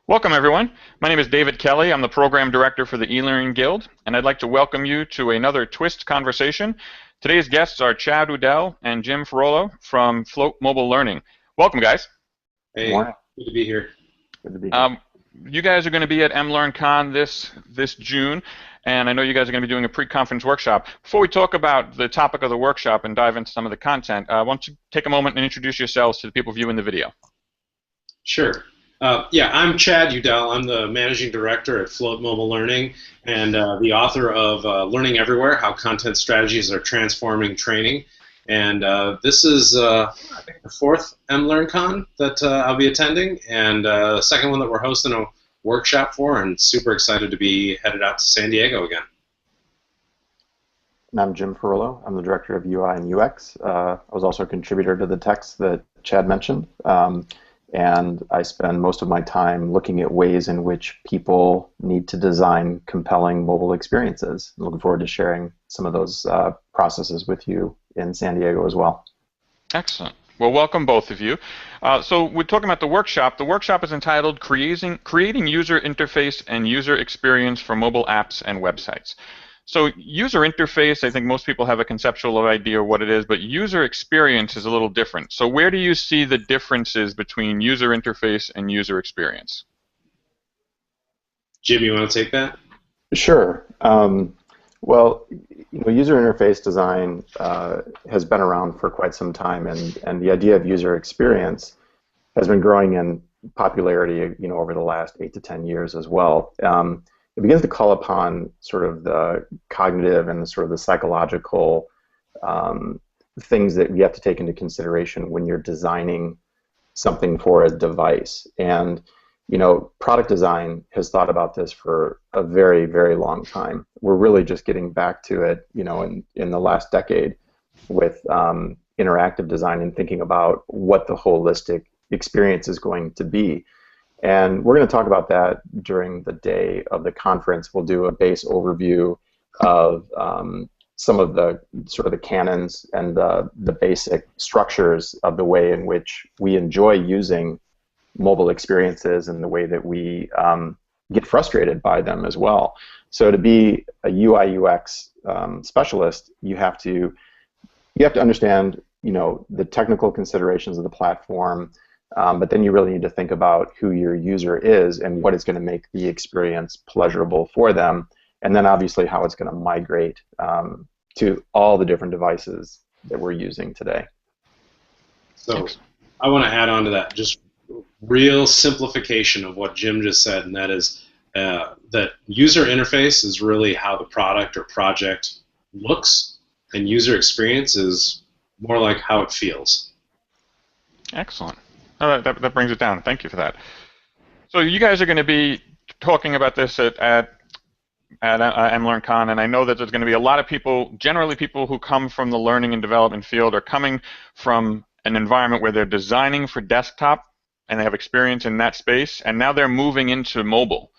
Welcome, everyone. My name is David Kelly. I'm the Program Director for the eLearning Guild, and I'd like to welcome you to another Twist conversation. Today's guests are Chad Udell and Jim Ferolo from Float Mobile Learning. Welcome, guys. Hey, Morning. good to be here. Good to be here. You guys are going to be at MLearnCon this June, and I know you guys are going to be doing a pre-conference workshop. Before we talk about the topic of the workshop and dive into some of the content, I want you to take a moment and introduce yourselves to the people viewing the video. Sure. Yeah, I'm Chad Udell. I'm the Managing Director at Float Mobile Learning and the author of Learning Everywhere, How Content Strategies Are Transforming Training. And this is, I think, the fourth MLearnCon that I'll be attending, and the second one that we're hosting a workshop for, and super excited to be headed out to San Diego again. And I'm Jim Ferolo. I'm the Director of UI and UX. I was also a contributor to the text that Chad mentioned. And I spend most of my time looking at ways in which people need to design compelling mobile experiences. I'm looking forward to sharing some of those processes with you in San Diego as well. Excellent. Well, welcome both of you. So we're talking about the workshop. The workshop is entitled Creating User Interface and User Experience for Mobile Apps and Websites. So user interface, I think most people have a conceptual idea of what it is, but user experience is a little different. So where do you see the differences between user interface and user experience? Jim, you want to take that? Sure. Well, user interface design has been around for quite some time, and the idea of user experience has been growing in popularity, over the last 8 to 10 years as well. It begins to call upon sort of the cognitive and sort of the psychological things that you have to take into consideration when you're designing something for a device. And product design has thought about this for a very, very long time. We're really just getting back to it, in the last decade with interactive design and thinking about what the holistic experience is going to be. And we're going to talk about that during the day of the conference. We'll do a base overview of some of the sort of the canons and the basic structures of the way in which we enjoy using mobile experiences and the way that we get frustrated by them as well. So to be a UI UX specialist, you have to understand the technical considerations of the platform. But then you really need to think about who your user is and what is going to make the experience pleasurable for them, and then obviously how it's going to migrate to all the different devices that we're using today. So I want to add on to that, just real simplification of what Jim just said, and that is that user interface is really how the product or project looks, and user experience is more like how it feels. Excellent. Oh, that brings it down. Thank you for that. So you guys are going to be talking about this at MLearnCon, and I know that there's going to be a lot of people, generally people who come from the learning and development field, are coming from an environment where they're designing for desktop and they have experience in that space, and now they're moving into mobile.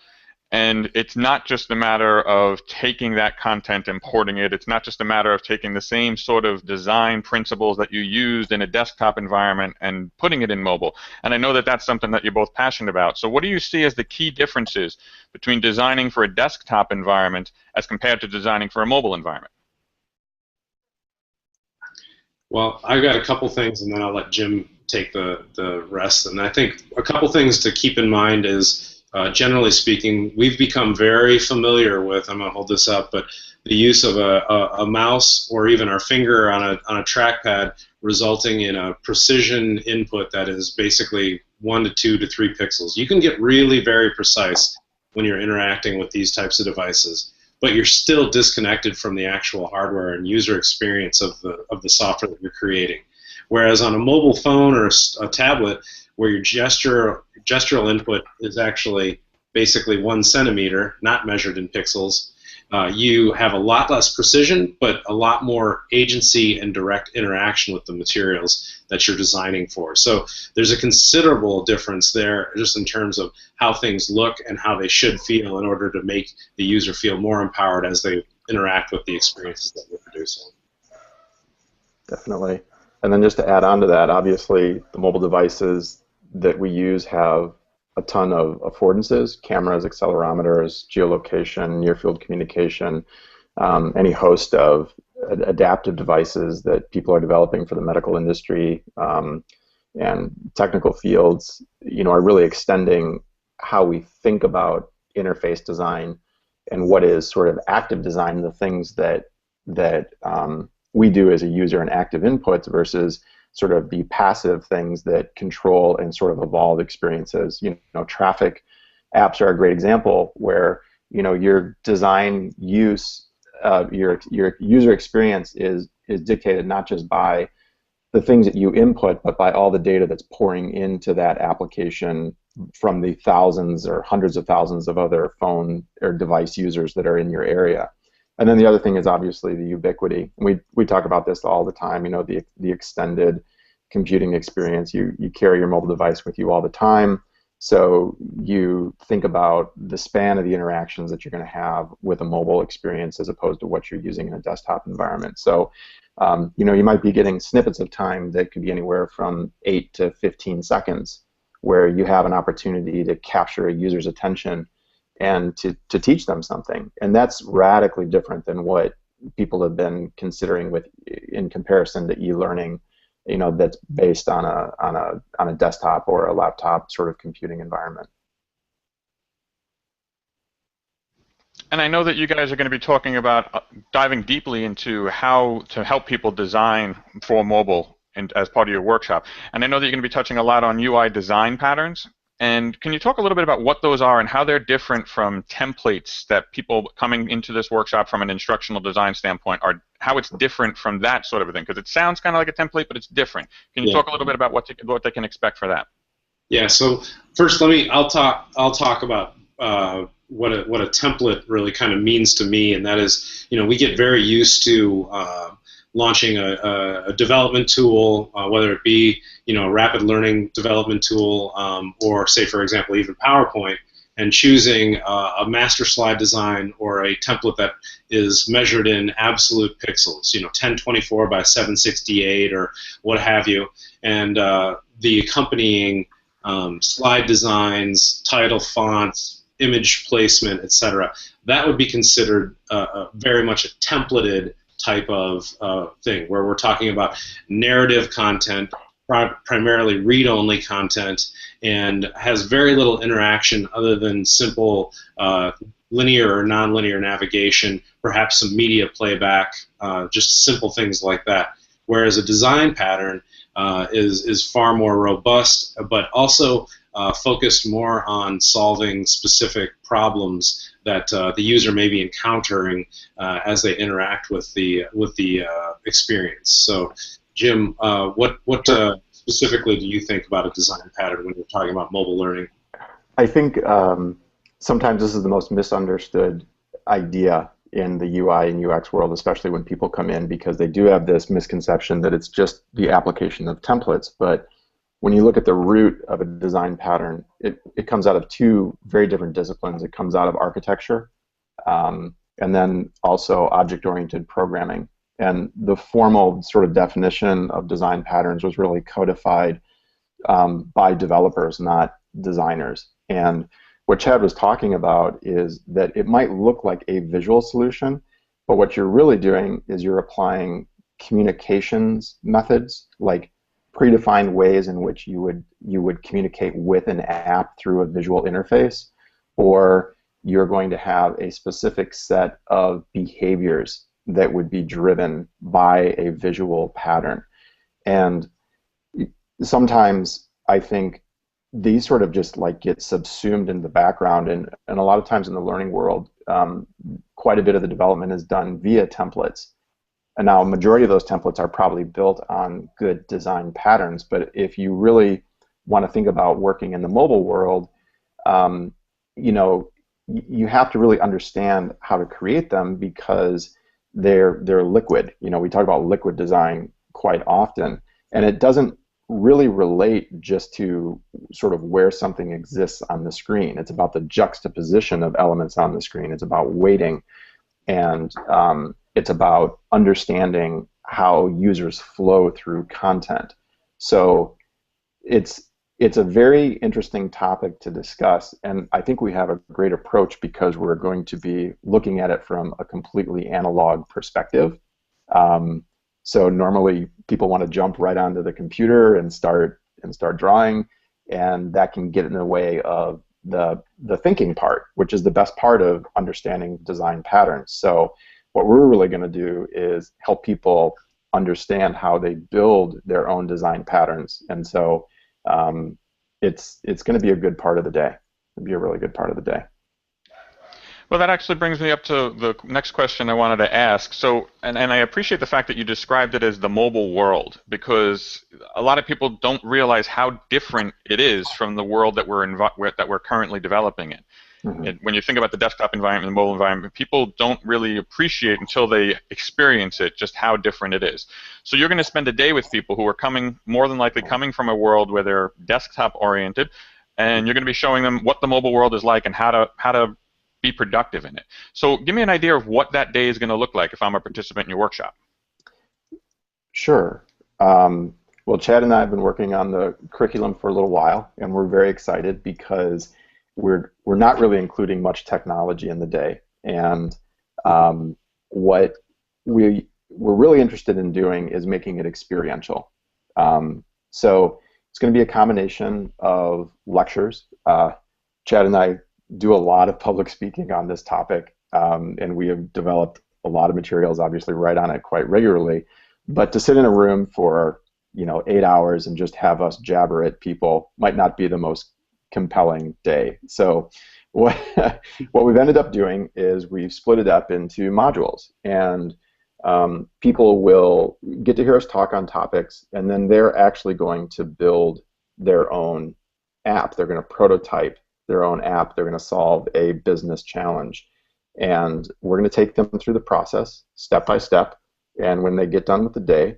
And it's not just a matter of taking that content and porting it. It's not just a matter of taking the same sort of design principles that you used in a desktop environment and putting it in mobile. And I know that that's something that you're both passionate about. So what do you see as the key differences between designing for a desktop environment as compared to designing for a mobile environment? Well, I've got a couple things, and then I'll let Jim take the rest. And I think a couple things to keep in mind is, generally speaking, we've become very familiar with, I'm going to hold this up, but the use of a mouse or even our finger on a trackpad resulting in a precision input that is basically 1 to 2 to 3 pixels. You can get really very precise when you're interacting with these types of devices, but you're still disconnected from the actual hardware and user experience of the software that you're creating. Whereas on a mobile phone or a tablet, where your gestural input is actually basically 1 centimeter, not measured in pixels, you have a lot less precision, but a lot more agency and direct interaction with the materials that you're designing for. So there's a considerable difference there just in terms of how things look and how they should feel in order to make the user feel more empowered as they interact with the experiences that we're producing. Definitely. And then just to add on to that, obviously the mobile devices that we use have a ton of affordances: cameras, accelerometers, geolocation, near-field communication, any host of adaptive devices that people are developing for the medical industry, and technical fields, are really extending how we think about interface design and what is sort of active design, the things that we do as a user and active inputs versus sort of the passive things that control and sort of evolve experiences. Traffic apps are a great example where your design use, your user experience is dictated not just by the things that you input, but by all the data that's pouring into that application from the thousands or hundreds of thousands of other phone or device users that are in your area. And then the other thing is obviously the ubiquity. We talk about this all the time. The extended computing experience. You carry your mobile device with you all the time, so you think about the span of the interactions that you're going to have with a mobile experience as opposed to what you're using in a desktop environment. So you might be getting snippets of time that could be anywhere from 8 to 15 seconds, where you have an opportunity to capture a user's attention and to teach them something. And that's radically different than what people have been considering in comparison to e-learning, that's based on a desktop or a laptop sort of computing environment. And I know that you guys are going to be talking about diving deeply into how to help people design for mobile as part of your workshop. And I know that you're going to be touching a lot on UI design patterns. And can you talk a little bit about what those are and how they're different from templates that people coming into this workshop from an instructional design standpoint how it's different from that sort of a thing? Because it sounds kind of like a template, but it's different. Can you talk a little bit about what they can expect for that? Yeah. So first, I'll talk about what a template really kind of means to me, and that is, we get very used to launching a development tool, whether it be a rapid learning development tool, or say, for example, even PowerPoint, and choosing a master slide design or a template that is measured in absolute pixels, 1024 by 768 or what have you, and the accompanying slide designs, title fonts, image placement, etc. That would be considered very much a templated type of thing, where we're talking about narrative content, primarily read-only content, and has very little interaction other than simple linear or nonlinear navigation, perhaps some media playback, just simple things like that. Whereas a design pattern is far more robust, but also focused more on solving specific problems that the user may be encountering as they interact with the experience. So, Jim, what specifically do you think about a design pattern when you're talking about mobile learning? I think sometimes this is the most misunderstood idea in the UI and UX world, especially when people come in, because they do have this misconception that it's just the application of templates. But when you look at the root of a design pattern, it comes out of two very different disciplines. It comes out of architecture, and then also object-oriented programming. And the formal sort of definition of design patterns was really codified by developers, not designers. And what Chad was talking about is that it might look like a visual solution, but what you're really doing is you're applying communications methods, like predefined ways in which you would communicate with an app through a visual interface, or you're going to have a specific set of behaviors that would be driven by a visual pattern. And sometimes I think these sort of just like get subsumed in the background, and a lot of times in the learning world, quite a bit of the development is done via templates. And now a majority of those templates are probably built on good design patterns, but if you really want to think about working in the mobile world, you have to really understand how to create them, because they're liquid. We talk about liquid design quite often, and it doesn't really relate just to sort of where something exists on the screen. It's about the juxtaposition of elements on the screen. It's about weighting, and it's about understanding how users flow through content. So it's it's a very interesting topic to discuss, and I think we have a great approach because we're going to be looking at it from a completely analog perspective. Um, so normally people want to jump right onto the computer and start drawing, and that can get in the way of the thinking part, which is the best part of understanding design patterns. So what we're really going to do is help people understand how they build their own design patterns, and so it's going to be a good part of the day. It'll be a really good part of the day. Well, that actually brings me up to the next question I wanted to ask. So, and I appreciate the fact that you described it as the mobile world, because a lot of people don't realize how different it is from the world that we're currently developing in. Mhm. When you think about the desktop environment and the mobile environment, people don't really appreciate until they experience it just how different it is. So you're going to spend a day with people who are more than likely coming from a world where they're desktop oriented, and you're going to be showing them what the mobile world is like and how to be productive in it. So give me an idea of what that day is going to look like if I'm a participant in your workshop. Sure. Well, Chad and I have been working on the curriculum for a little while, and we're very excited because we're not really including much technology in the day. And what we're really interested in doing is making it experiential. So it's going to be a combination of lectures. Chad and I do a lot of public speaking on this topic, and we have developed a lot of materials, obviously, right on it quite regularly. But to sit in a room for 8 hours and just have us jabber at people might not be the most compelling day. So what we've ended up doing is we've split it up into modules, and people will get to hear us talk on topics, and then they're actually going to build their own app. They're going to prototype their own app. They're going to solve a business challenge, and we're going to take them through the process step by step. And when they get done with the day,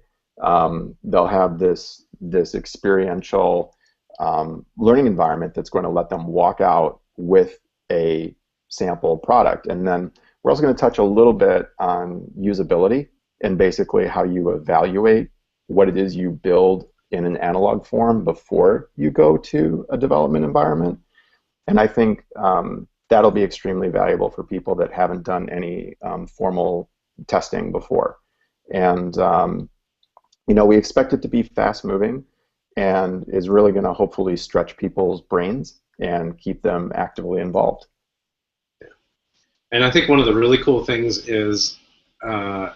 they'll have this experiential learning environment that's going to let them walk out with a sample product. And then we're also going to touch a little bit on usability and basically how you evaluate what it is you build in an analog form before you go to a development environment. And I think that'll be extremely valuable for people that haven't done any formal testing before. And we expect it to be fast-moving and is really going to hopefully stretch people's brains and keep them actively involved. Yeah. And I think one of the really cool things is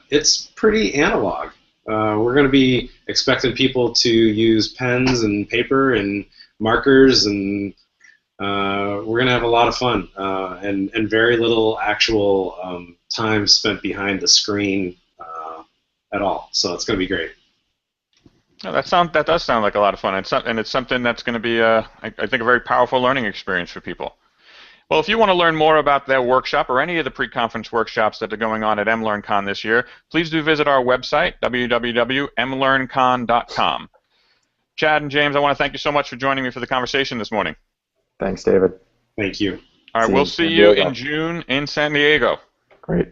it's pretty analog. We're going to be expecting people to use pens and paper and markers, and we're going to have a lot of fun and very little actual time spent behind the screen at all. So it's going to be great. No, that does sound like a lot of fun, and it's something that's going to be, I think, a very powerful learning experience for people. Well, if you want to learn more about their workshop or any of the pre-conference workshops that are going on at MLearnCon this year, please do visit our website, www.mlearncon.com. Chad and James, I want to thank you so much for joining me for the conversation this morning. Thanks, David. Thank you. All right, we'll see you in June in San Diego. Great.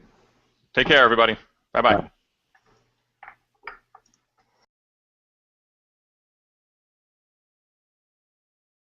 Take care, everybody. Bye-bye. Bye.